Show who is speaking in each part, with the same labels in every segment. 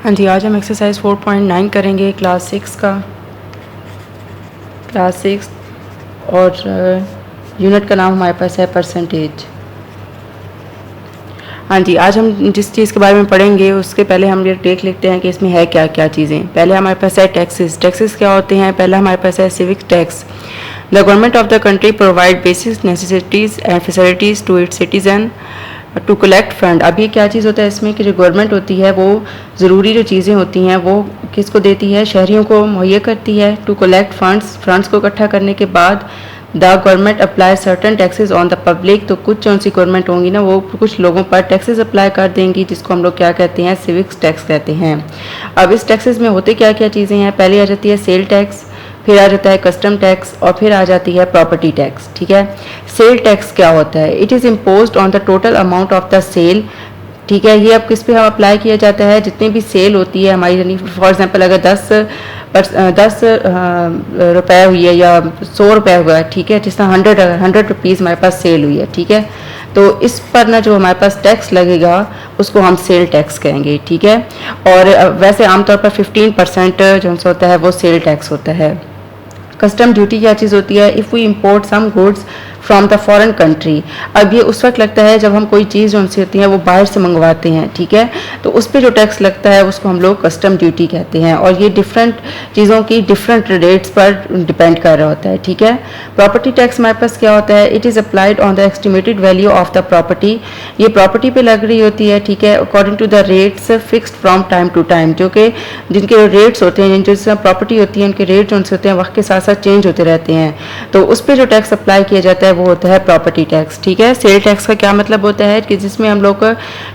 Speaker 1: हाँ जी, आज हम एक्सरसाइज 4.9 करेंगे क्लास 6 का, क्लास 6 और यूनिट का नाम हमारे पास है परसेंटेज। हाँ जी, आज हम जिस चीज़ के बारे में पढ़ेंगे उसके पहले हम ये देख लेते हैं कि इसमें है क्या क्या चीज़ें। पहले हमारे पास है टैक्सेस। टैक्सेस क्या होते हैं? पहला हमारे पास है civic tax. The government of the country provide basic necessities and facilities to its citizen to collect fund. अब ये क्या चीज़ होता है इसमें कि जो गवर्नमेंट होती है वो ज़रूरी जो चीज़ें होती हैं वो किसको देती है? शहरियों को मुहैया करती है। टू कलेक्ट फंड्स को इकट्ठा करने के बाद the government apply certain taxes on the public. तो कुछ जो सी गवर्नमेंट होंगी ना वो कुछ लोगों पर टैक्सेस अप्लाई कर देंगी, जिसको हम लोग क्या कहते हैं? सिविक्स टैक्स कहते हैं। अब इस टैक्सेस में होते क्या क्या चीज़ें हैं? पहले आ जाती है सेल टैक्स, फिर आ जाता है कस्टम टैक्स और फिर आ जाती है प्रॉपर्टी टैक्स। ठीक है, सेल टैक्स क्या होता है? It is imposed on the total amount of the sale. ठीक है, ये अब किस पे अप्लाई किया जाता है? जितनी भी सेल होती है हमारी, यानी फॉर एग्जांपल अगर 10 रुपए हुई है या 100 रुपये हुआ है, ठीक है, जिस तरह 100 रुपीज़ हमारे पास सेल हुई है, ठीक है, तो इस पर ना जो हमारे पास टैक्स लगेगा उसको हम सेल टैक्स कहेंगे। ठीक है, और वैसे आमतौर पर 15% जो होता है वो सेल टैक्स होता है। कस्टम ड्यूटी क्या चीज़ होती है? If we import some goods from the foreign country. अब ये उस वक्त लगता है जब हम कोई चीज़ जो उनसे होती है वो बाहर से मंगवाते हैं, ठीक है, तो उस पर जो टैक्स लगता है उसको हम लोग कस्टम ड्यूटी कहते हैं, और ये डिफरेंट चीज़ों की डिफरेंट रेट्स पर डिपेंड कर रहा होता है। ठीक है, प्रॉपर्टी टैक्स हमारे पास क्या होता है? It is applied on the estimated value of the property. ये प्रॉपर्टी पे लग रही होती है, ठीक है, according to the rates fixed from time to time, जो कि जिनके रेट्स होते हैं, जिस प्रॉपर्टी होती है उनके रेट जो होते हैं वक्त के साथ साथ चेंज होते रहते हैं, तो उस पर जो टैक्स अप्लाई किया जाता है वो होता है प्रॉपर्टी टैक्स। ठीक है, सेल टैक्स का क्या मतलब होता है कि जिसमें हम लोग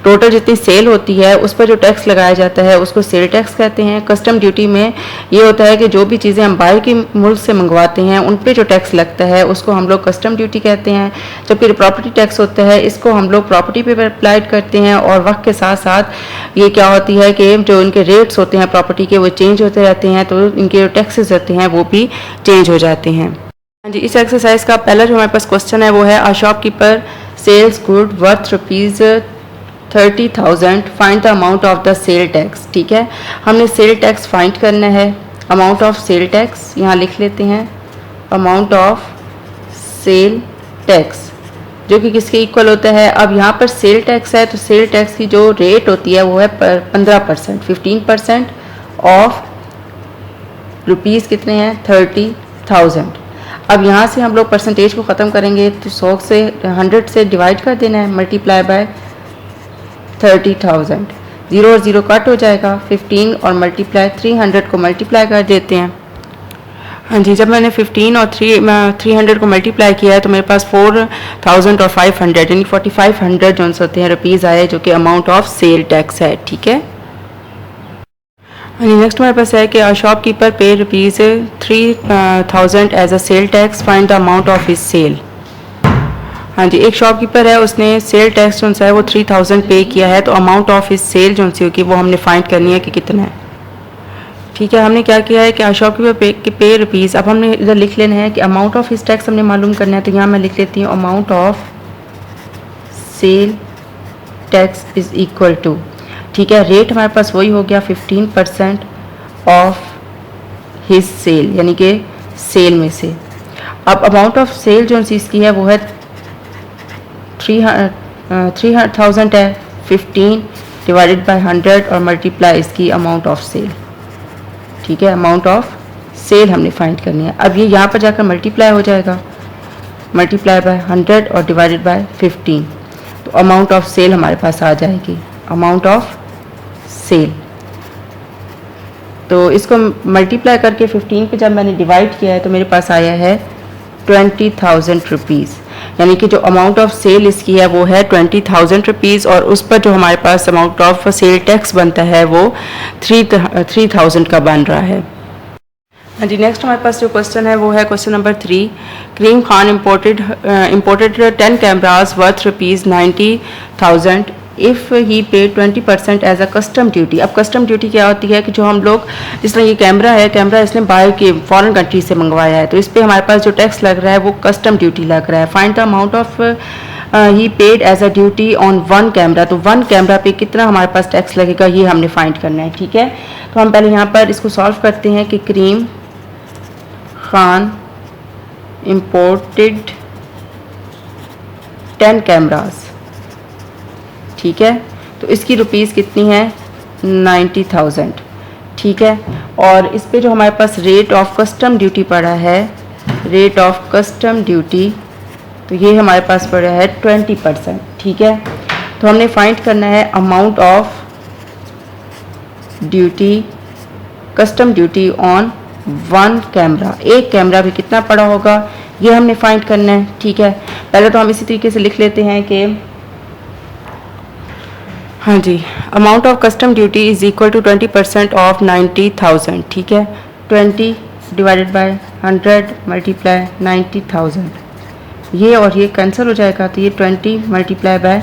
Speaker 1: टोटल जितनी सेल होती है उस पर जो टैक्स लगाया जाता है उसको सेल टैक्स कहते हैं। कस्टम ड्यूटी में ये होता है कि जो भी चीज़ें हम बाहर के मुल्क से मंगवाते हैं उन पर जो टैक्स लगता है उसको हम लोग कस्टम ड्यूटी कहते हैं। जबकि प्रॉपर्टी टैक्स होता है इसको हम लोग प्रॉपर्टी पे अप्लाइड करते हैं, और वक्त के साथ साथ ये क्या होती है कि जो इनके रेट्स होते हैं प्रॉपर्टी के वो चेंज होते रहते हैं, तो इनके जो टैक्सेस होते हैं वो भी चेंज हो जाते हैं। हाँ जी, इस एक्सरसाइज का पहला जो हमारे पास क्वेश्चन है वो है a shopkeeper sells good worth ₹30,000 find the amount of the sale tax. ठीक है, हमने सेल टैक्स फाइंड करना है। अमाउंट ऑफ सेल टैक्स यहाँ लिख लेते हैं, अमाउंट ऑफ सेल टैक्स जो कि किसके इक्वल होता है? अब यहाँ पर सेल टैक्स है तो सेल टैक्स की जो रेट होती है वो है 15%, 15% ऑफ रुपीज़ कितने हैं? 30,000। अब यहाँ से हम लोग परसेंटेज को ख़त्म करेंगे तो 100 से डिवाइड कर देना है, मल्टीप्लाई बाय 30,000। 0 और 0 कट हो जाएगा, 15 और मल्टीप्लाई 300 को मल्टीप्लाई कर देते हैं। हाँ जी, जब मैंने 15 और 300 को मल्टीप्लाई किया है तो मेरे पास 4,000 और 500 यानी 4,500 जो होते हैं रुपीज़ आए, जो कि अमाउंट ऑफ सेल टैक्स है। ठीक है, नेक्स्ट हमारे पास है कि shopkeeper pay ₹3,000 as a sale tax, find the amount of his sale. हाँ जी, एक शॉपकीपर है, उसने सेल टैक्स जो है वो 3,000 पे किया है, तो अमाउंट ऑफ हिज सेल जो सी होगी वो हमने फाइंड करनी है कि कितना है। ठीक है, हमने क्या किया है कि शॉपकीपर पे रुपीज़। अब हमने इधर लिख लेना है कि अमाउंट ऑफ हिज टैक्स हमने मालूम करना है, तो यहाँ मैं लिख लेती हूँ amount of sale tax is equal to, ठीक है, रेट हमारे पास वही हो गया 15% ऑफ हिज सेल, यानी कि सेल में से। अब अमाउंट ऑफ सेल जो चीज़ की है वो है 3,000 है, 15 डिवाइडेड बाय 100 और मल्टीप्लाई इसकी अमाउंट ऑफ सेल। ठीक है, अमाउंट ऑफ सेल हमने फाइंड करनी है। अब ये यहाँ पर जाकर मल्टीप्लाई हो जाएगा, मल्टीप्लाई बाय 100 और डिवाइडेड बाय 15, तो अमाउंट ऑफ सेल हमारे पास आ जाएगी, अमाउंट ऑफ सेल। तो इसको मल्टीप्लाई करके 15 पे जब मैंने डिवाइड किया है तो मेरे पास आया है 20,000 रुपीज़, यानी कि जो अमाउंट ऑफ सेल इसकी है वो है 20,000 रुपीज़, और उस पर जो हमारे पास अमाउंट ऑफ सेल टैक्स बनता है वो 3,000 का बन रहा है। हाँ जी, नेक्स्ट हमारे पास जो क्वेश्चन है वो है question number 3। Karim Khan imported 10 cameras worth ₹90,000 if he pay 20% as a custom duty. अब कस्टम ड्यूटी क्या होती है कि जो हम लोग, जिस तरह ये कैमरा है, कैमरा इसने बाहर के फॉरेन कंट्री से मंगवाया है, तो इस पर हमारे पास जो टैक्स लग रहा है वो कस्टम ड्यूटी लग रहा है। Find the amount of he paid as a duty on one camera, तो वन कैमरा पे कितना हमारे पास टैक्स लगेगा ये हमने फाइंड करना है, ठीक है। तो हम पहले यहाँ पर इसको सॉल्व करते हैं कि करीम खान इम्पोर्टेड 10 कैमरास, ठीक है। तो इसकी रुपीज़ कितनी है 90,000, ठीक है। और इस पे जो हमारे पास रेट ऑफ कस्टम ड्यूटी पड़ा है, रेट ऑफ कस्टम ड्यूटी, तो ये हमारे पास पड़ा है 20%, ठीक है। तो हमने फाइंड करना है amount of duty, custom duty on one camera, एक कैमरा भी कितना पड़ा होगा ये हमने फाइंड करना है, ठीक है। पहले तो हम इसी तरीके से लिख लेते हैं कि हाँ जी, amount of custom duty is equal to 20% of 90,000, ठीक है। 20 डिवाइडेड बाय 100 मल्टीप्लाई 90,000, ये और ये कैंसिल हो जाएगा, तो ये 20 मल्टीप्लाई बाय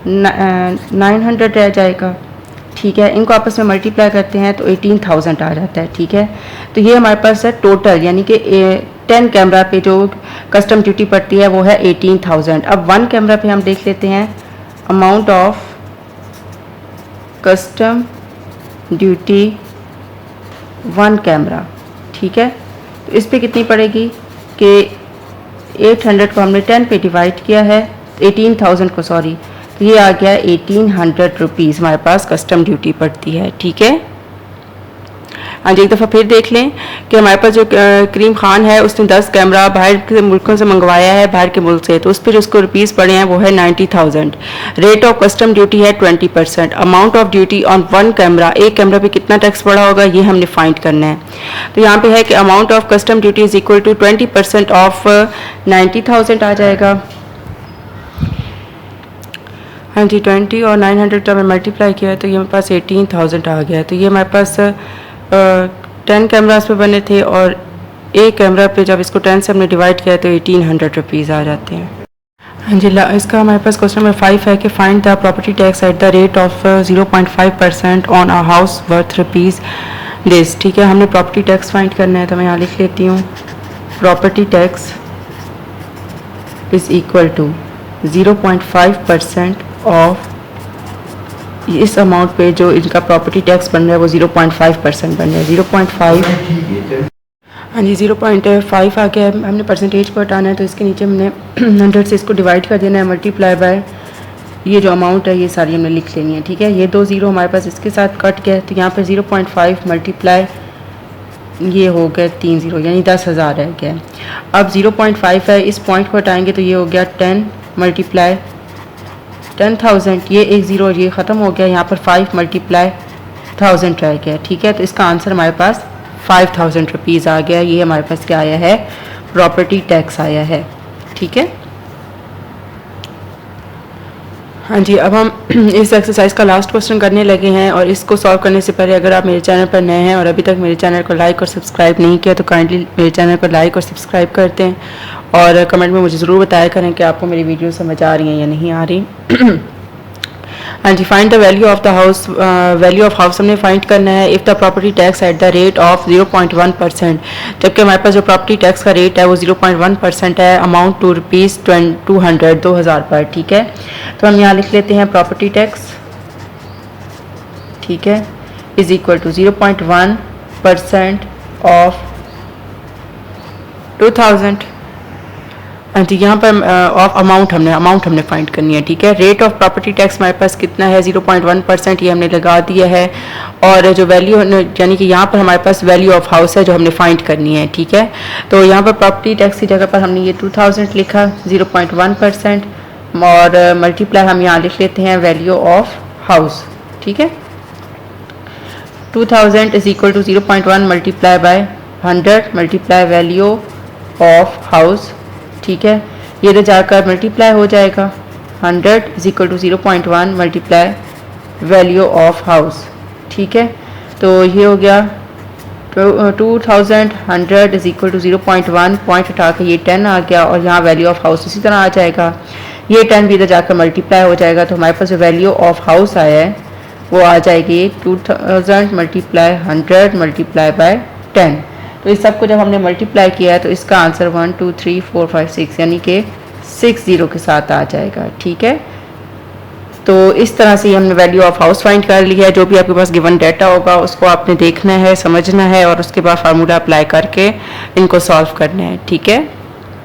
Speaker 1: 900 रह जाएगा, ठीक है। इनको आपस में मल्टीप्लाई करते हैं तो 18,000 आ जाता है, ठीक है। तो ये हमारे पास है टोटल, यानी कि 10 कैमरा पे जो कस्टम ड्यूटी पड़ती है वो है 18,000। अब वन कैमरा पे हम देख लेते हैं amount of custom duty one camera, ठीक है। तो इस पे कितनी पड़ेगी कि 800 को हमने 10 पे डिवाइड किया है, 18,000 को सॉरी, तो ये आ गया 1800 रुपीज़ हमारे पास कस्टम ड्यूटी पड़ती है, ठीक है। हाँ जी, एक दफ़ा फिर देख लें कि हमारे पास जो करीम खान है उसने 10 कैमरा बाहर के मुल्कों से मंगवाया है, बाहर के मुल्क से, तो उस पर जो उसको रुपीज़ पड़े हैं वो है 90,000। रेट ऑफ कस्टम ड्यूटी है 20%। Amount of duty on one camera, एक कैमरा पे कितना टैक्स पड़ा होगा ये हमने फाइंड करना है। तो यहाँ पे है कि amount of custom duty is equal to 20% of 90,000 आ जाएगा। हाँ जी, 20 और 900 का मैं मल्टीप्लाई किया है तो ये हमारे पास 18,000 आ गया। तो ये हमारे पास 10 कैमरास पे बने थे और एक कैमरा पे जब इसको 10 से हमने डिवाइड किया तो 1800 रुपीज़ आ जाते हैं। हाँ जी, इसका हमारे पास क्वेश्चन नंबर 5 है कि find the property tax at the rate of 0.5% on a house worth rupees this, ठीक है। हमने प्रॉपर्टी टैक्स फाइंड करना है, तो मैं यहाँ लिख लेती हूँ property tax is equal to 0.5% of इस अमाउंट पे जो इनका प्रॉपर्टी टैक्स बन रहा है वो 0.5% बन रहा है, 0.5। हाँ जी, 0.5 आ गया है, हमने परसेंटेज पर हटाना है, तो इसके नीचे हमने 100 से इसको डिवाइड कर देना है, मल्टीप्लाई बाय ये जो अमाउंट है ये सारी हमने लिख लेनी है, ठीक है। ये 2 0 हमारे पास इसके साथ कट गया, तो यहाँ पे 0.5 मल्टीप्लाई ये हो गया 3 0, यानी 10,000 रह गया। अब 0.5 है, इस पॉइंट को हटाएंगे तो ये हो गया 10 मल्टीप्लाई 10,000, ये एक 0 और ये ख़त्म हो गया, यहाँ पर 5 मल्टीप्लाई 1000 रह गया, ठीक है। तो इसका आंसर हमारे पास 5,000 रुपीज़ आ गया। ये हमारे पास क्या आया है, प्रॉपर्टी टैक्स आया है, ठीक है। हाँ जी, अब हम इस एक्सरसाइज का लास्ट क्वेश्चन करने लगे हैं, और इसको सॉल्व करने से पहले अगर आप मेरे चैनल पर नए हैं और अभी तक मेरे चैनल को लाइक और सब्सक्राइब नहीं किया तो काइंडली मेरे चैनल को लाइक और सब्सक्राइब करते हैं, और कमेंट में मुझे ज़रूर बताया करें कि आपको मेरी वीडियो समझ आ रही हैं या नहीं आ रही। हाँ जी, find the value of the house, value of house हमने फाइंड करना है if the property tax at the rate of 0.1%, जबकि हमारे पास जो प्रॉपर्टी टैक्स का रेट है वो 0.1% है, अमाउंट टू रुपीज़ 200 पर, ठीक है। तो हम यहाँ लिख लेते हैं प्रॉपर्टी टैक्स, ठीक है, इज इक्वल टू 0.1% ऑफ 2000। जी, यहाँ पर ऑफ अमाउंट हमने फाइंड करनी है, ठीक है। रेट ऑफ प्रॉपर्टी टैक्स हमारे पास कितना है 0.1%, ये हमने लगा दिया है, और जो वैल्यू यानी कि यहाँ पर हमारे पास वैल्यू ऑफ हाउस है जो हमने फाइंड करनी है, ठीक है। तो यहाँ पर प्रॉपर्टी टैक्स की जगह पर हमने ये 2000 लिखा, 0.1%, और मल्टीप्लाई हम यहाँ लिख लेते हैं वैल्यू ऑफ हाउस, ठीक है। 2000 is equal to 0.1 multiply by 100 multiply value of house, ठीक है। ये तो जाकर मल्टीप्लाई हो जाएगा, 100 is equal to 0.1 multiply value of house, ठीक है। तो ये हो गया 2000, 100 इज इक्वल टू 0.1, पॉइंट हटा के ये 10 आ गया, और यहाँ वैल्यू ऑफ हाउस इसी तरह आ जाएगा, ये 10 भी इधर जाकर मल्टीप्लाई हो जाएगा, तो हमारे पास जो वैल्यू ऑफ हाउस आया है वो आ जाएगी 2000 मल्टीप्लाई 100 मल्टीप्लाई बाय 10। तो इस सब को जब हमने मल्टीप्लाई किया है तो इसका आंसर 1 2 3 4 5 6 यानी कि 60 के साथ आ जाएगा। ठीक है, तो इस तरह से हमने वैल्यू ऑफ हाउस फाइंड कर लिया है। जो भी आपके पास गिवन डाटा होगा उसको आपने देखना है, समझना है और उसके बाद फार्मूला अप्लाई करके इनको सॉल्व करना है। ठीक है।